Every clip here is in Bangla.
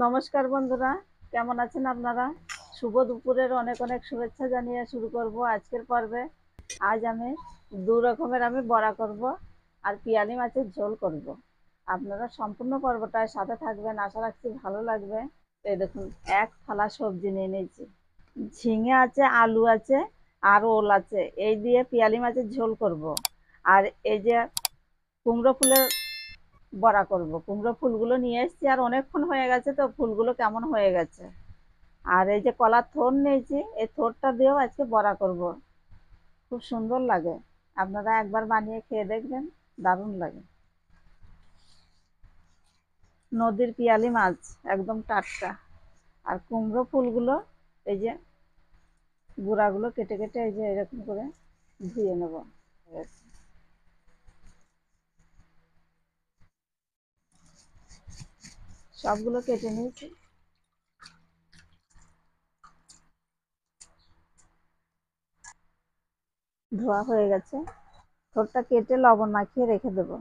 নমস্কার বন্ধুরা, কেমন আছেন আপনারা? শুভ দুপুরের অনেক অনেক শুভেচ্ছা জানিয়ে শুরু করব আজকের পর্বে। আজ আমি দু রকমের বড়া করব আর পিয়ালি মাছের ঝোল করব। আপনারা সম্পূর্ণ পর্বটায় সাথে থাকবেন, আশা রাখছি ভালো লাগবে। এই দেখুন, এক থালা সবজি নিয়ে নিয়েছি। ঝিঙে আছে, আলু আছে, আর ওল আছে। এই দিয়ে পিয়ালি মাছের ঝোল করব। আর এই যে কুমড়ো ফুলের বড়া করব। কুমড়ো ফুলগুলো নিয়ে এসেছি, আর অনেকক্ষণ হয়ে গেছে তো ফুলগুলো কেমন হয়ে গেছে। আর এই যে কলার থোড় নিয়েছি, এই থোড়টা দিয়েও আজকে বড়া করব। খুব সুন্দর লাগে, আপনারা একবার বানিয়ে খেয়ে দেখবেন, দারুণ লাগে। নদীর পিয়ালি মাছ, একদম টাটকা। আর কুমড়ো ফুলগুলো এই যে গুঁড়াগুলো কেটে কেটে এই যে এরকম করে ধুয়ে নেব। সবগুলো কেটে নিয়েছি। ধোয়া হয়ে গেছে। থোড়টা কেটে লবণ মাখিয়ে রেখে দেবো।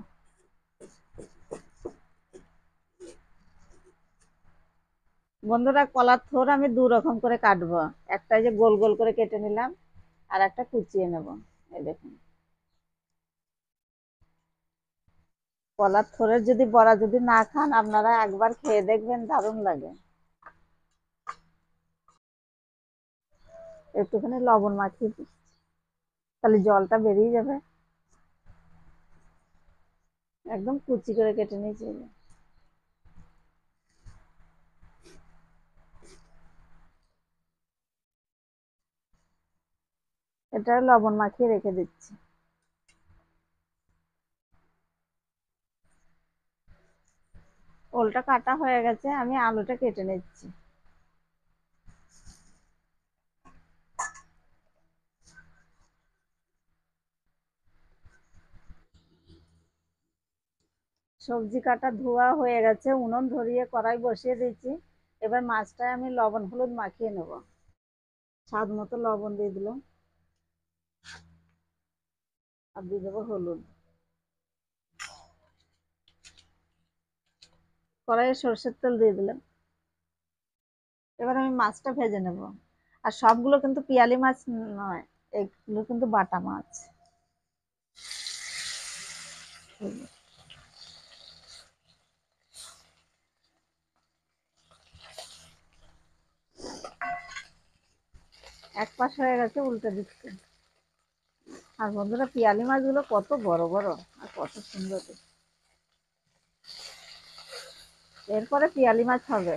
বন্ধুরা, কলার থোড় আমি দু রকম করে কাটবো। একটা যে গোল গোল করে কেটে নিলাম, আর একটা কুচিয়ে নেব। এই দেখুন, কলার থোড়ের যদি বড়া যদি না খান, আপনারা একবার খেয়ে দেখবেন, দারুণ লাগে। একটুখানি লবণ মাখিয়ে দিই, তাহলে জলটা বেরিয়ে যাবে। একদম কুচি করে কেটে নিয়েছি। এটা লবণ মাখিয়ে রেখে দিচ্ছি। ওলটা কাটা হয়ে গেছে, আমি আলুটা কেটে নিচ্ছি। সবজি কাটা ধোয়া হয়ে গেছে, উনুন ধরিয়ে কড়াই বসিয়ে দিয়েছি। এবার মাছটায় আমি লবণ হলুদ মাখিয়ে নেব। স্বাদ মতো লবণ দিয়ে দিলাম, আর দিয়ে দেবো হলুদ। কড়াইয়ে সরষের তেল দিয়ে দিলাম। এবার আমি মাছটা ভেজে নেব। আর সবগুলো কিন্তু পিয়ালি মাছ নয়, এগুলো কিন্তু বাটা মাছ। এক পাশ হয়ে গেছে, উল্টে দিচ্ছি। আর বন্ধুরা, পিয়ালি মাছগুলো কত বড় বড় আর কত সুন্দর। এরপরে পিয়ালি মাছ হবে।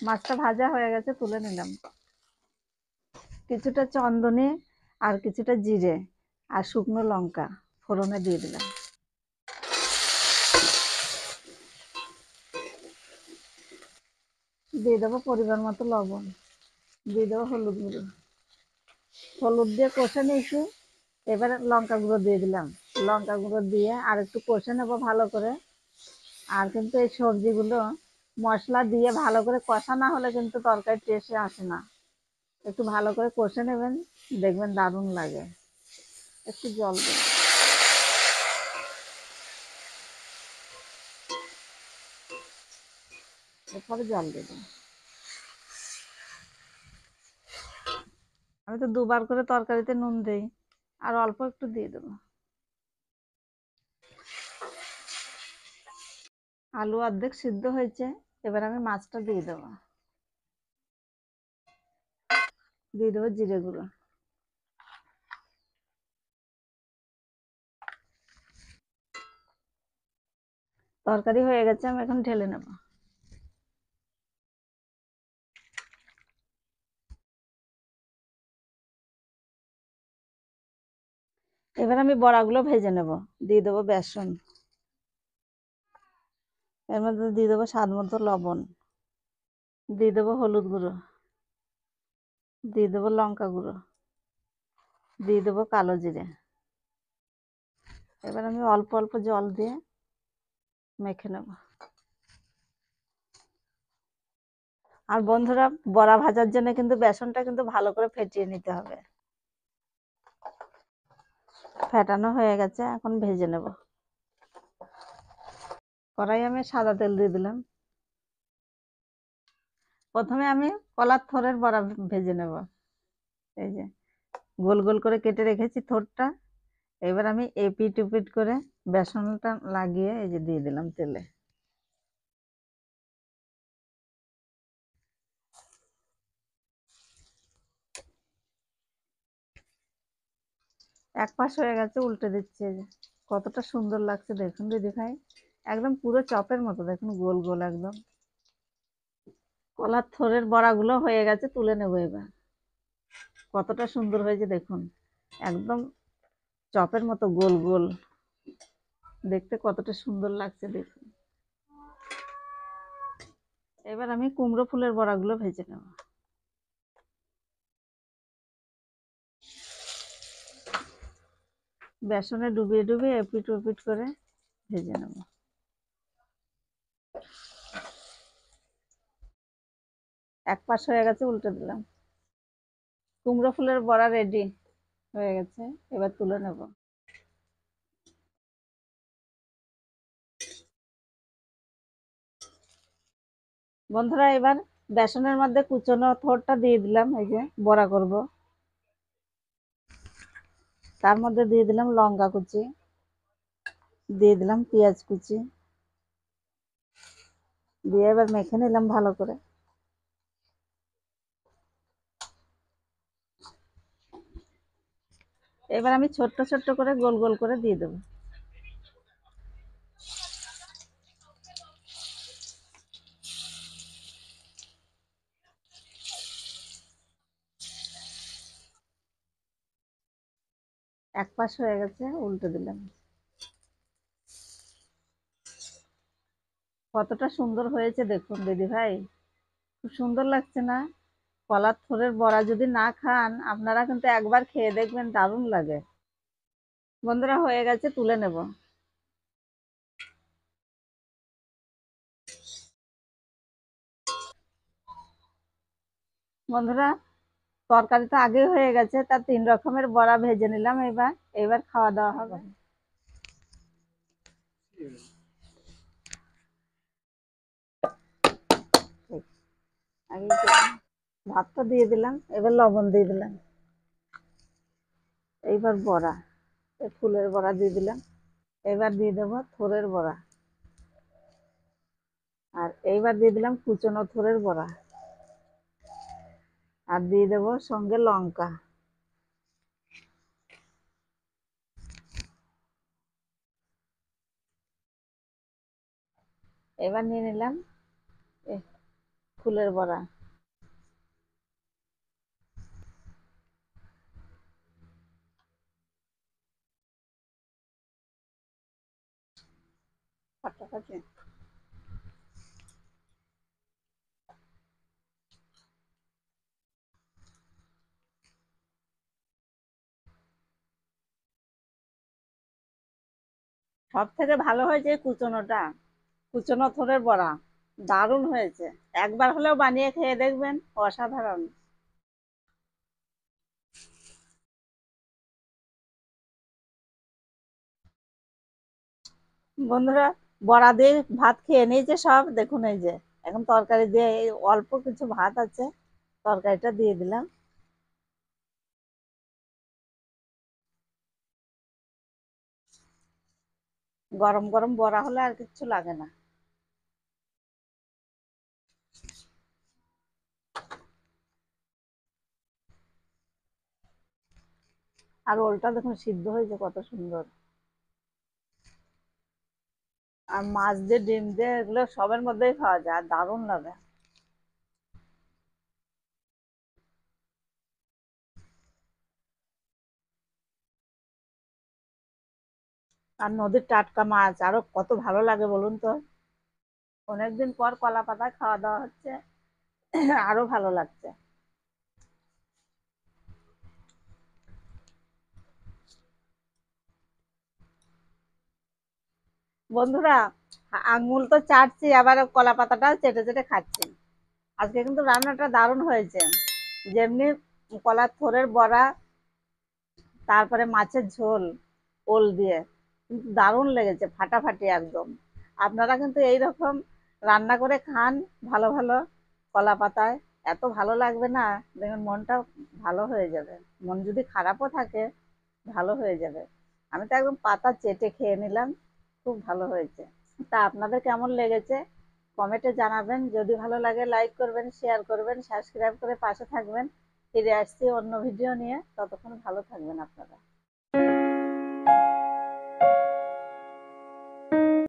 মাছটা ভাজা হয়ে গেছে, তুলে নিলাম। কিছুটা চন্দনে আর কিছুটা জিরে আর শুকনো লঙ্কা ফোড়নে দিয়ে দিলাম। দিয়ে দেবো পরিমাণ মতো লবণ, দিয়ে দেবো হলুদ গুঁড়ো। হলুদ দিয়ে কষে নিয়েছি। এবারে লঙ্কা গুঁড়ো দিয়ে দিলাম। লঙ্কা গুঁড়ো দিয়ে আর একটু কষে নেবো ভালো করে। আর কিন্তু এই সবজিগুলো মশলা দিয়ে ভালো করে কষা না হলে কিন্তু তরকারি টেস্টে আসে না। একটু ভালো করে কষে নেবেন, দেখবেন দারুণ লাগে। একটু জল দেবেন। এরপরে জল দেবেন। আমি তো দুবার করে তরকারিতে নুন দেই, আর অল্প একটু দিয়ে দেবো। আলু অর্ধেক সিদ্ধ হয়েছে, এবার আমি মাছটা দিয়ে দেবো। দিয়ে দেবো জিরে গুঁড়ো। তরকারি হয়ে গেছে, আমি এখন ঢেলে নেব। এবার আমি বড়াগুলো ভেজে নেব। দিয়ে দেবো বেসন, এর মধ্যে দিয়ে দেবো স্বাদ মতো লবণ, দিয়ে দেবো হলুদ গুঁড়ো, দিয়ে দেবো লঙ্কা গুঁড়ো, দিয়ে দেবো কালো জিরে। এবার আমি অল্প অল্প জল দিয়ে মেখে নেব। আর বন্ধুরা, বড়া ভাজার জন্য কিন্তু বেসনটা কিন্তু ভালো করে ফেটিয়ে নিতে হবে। ফেটানো হয়ে গেছে, এখন ভেজে নেব। কড়াই আমি সাদা তেল দিয়ে দিলাম। প্রথমে আমি কলার থোড়ের বড়া ভেজে নেব। এই যে গোল গোল করে কেটে রেখেছি থোড়টা। এবার আমি এপিট উপিট করে বেসনটা লাগিয়ে এই যে দিয়ে দিলাম তেলে। এক পাশ হয়ে গেছে, উল্টে দিচ্ছি। এই যে কতটা সুন্দর লাগছে দেখুন দিদি ভাই, একদম পুরো চপের মতো দেখুন, গোল গোল একদম। কলার থোড়ের বড়াগুলো হয়ে গেছে, তুলে নেবো এবার। কতটা সুন্দর হয়েছে দেখুন, একদম চপের মতো গোল গোল, দেখতে কতটা সুন্দর লাগছে দেখুন। এবার আমি কুমড়ো ফুলের বড়াগুলো ভেজে নেব। বেসনে ডুবিয়ে ডুবিয়ে এপিট ওপিট করে ভেজে নেব। এক পাশ হয়ে গেছে, উল্টে দিলাম। কুমড়ো ফুলের বড়া রেডি হয়ে গেছে, এবার তুলে নেব। বন্ধুরা এবার বেসনের মধ্যে কুচনো থোড়টা দিয়ে দিলাম, এই যে বড়া করব। তার মধ্যে দিয়ে দিলাম লঙ্কা কুচি, দিয়ে দিলাম পেঁয়াজ কুচি, দিয়ে এবার মেখে নিলাম ভালো করে। এবার আমি ছোট্ট ছোট্ট করে গোল গোল করে দিয়ে দেবো। এক পাশ হয়ে গেছে, উল্টে দিলাম। কতটা সুন্দর হয়েছে দেখুন দিদি ভাই, খুব সুন্দর লাগছে না? কলার থোড়ের বড়া যদি না খান আপনারা কিন্তু একবার খেয়ে দেখবেন, দারুণ লাগে। বন্ধুরা হয়ে গেছে, তুলে নেব। বন্ধুরা তরকারি তো আগে হয়ে গেছে, তার 3 রকমের বড়া ভেজে নিলাম। এবার এবার খাওয়া দাওয়া হবে। আগে ভাতটা দিয়ে দিলাম, এবার লবণ দিয়ে দিলাম। এইবার বড়া, এই ফুলের বড়া দিয়ে দিলাম। এবার দিয়ে দেবো থোড়ের বড়া, আর এইবার দিয়ে দিলাম কুচনো থোড়ের বড়া, আর দিয়ে দেবো সঙ্গে লঙ্কা। এবার নিয়ে নিলাম ফুলের বড়া। সব থেকে ভালো হয়েছে কুচনোটা, কুচনো থোড়ের বড়া, দারুণ হয়েছে। একবার হলেও বানিয়ে খেয়ে দেখবেন, অসাধারণ। বন্ধুরা বড়া দিয়ে ভাত খেয়ে নিয়েছে সব, দেখুন এই যে এখন তরকারি দিয়ে এই অল্প কিছু ভাত আছে, তরকারিটা দিয়ে দিলাম। গরম গরম বড়া হলে আর কিচ্ছু লাগে না। আর ওলটা দেখুন সিদ্ধ হয়েছে কত সুন্দর। আর মাছ দিয়ে ডিম দিয়ে এগুলো সবের মধ্যেই খাওয়া যায়, আর দারুণ লাগে। আর নদীর টাটকা মাছ আরো কত ভালো লাগে বলুন তো। অনেকদিন পর কলা পাতা খাওয়া দাওয়া হচ্ছে, আরো ভালো লাগছে। বন্ধুরা আঙুল তো চাটছি, আবার কলা পাতাটাও চেটে চেটে খাচ্ছি। আজকে কিন্তু রান্নাটা দারুণ হয়েছে। যেমনি কলার থোড়ের বড়া, তারপরে মাছের ঝোল, ওল দিয়ে, কিন্তু দারুণ লেগেছে, ফাটাফাটি একদম। আপনারা কিন্তু এই রকম রান্না করে খান ভালো ভালো কলা পাতায়, এত ভালো লাগবে না, দেখবেন মনটা ভালো হয়ে যাবে। মন যদি খারাপও থাকে ভালো হয়ে যাবে। আমি তো একদম পাতা চেটে খেয়ে নিলাম, খুব ভালো হয়েছে। তা আপনাদের কেমন লেগেছে কমেন্টে জানাবেন। যদি ভালো লাগে লাইক করবেন, শেয়ার করবেন, সাবস্ক্রাইব করে পাশে থাকবেন। ফিরে আসছি অন্য ভিডিও নিয়ে, ততক্ষণ ভালো থাকবেন আপনারা।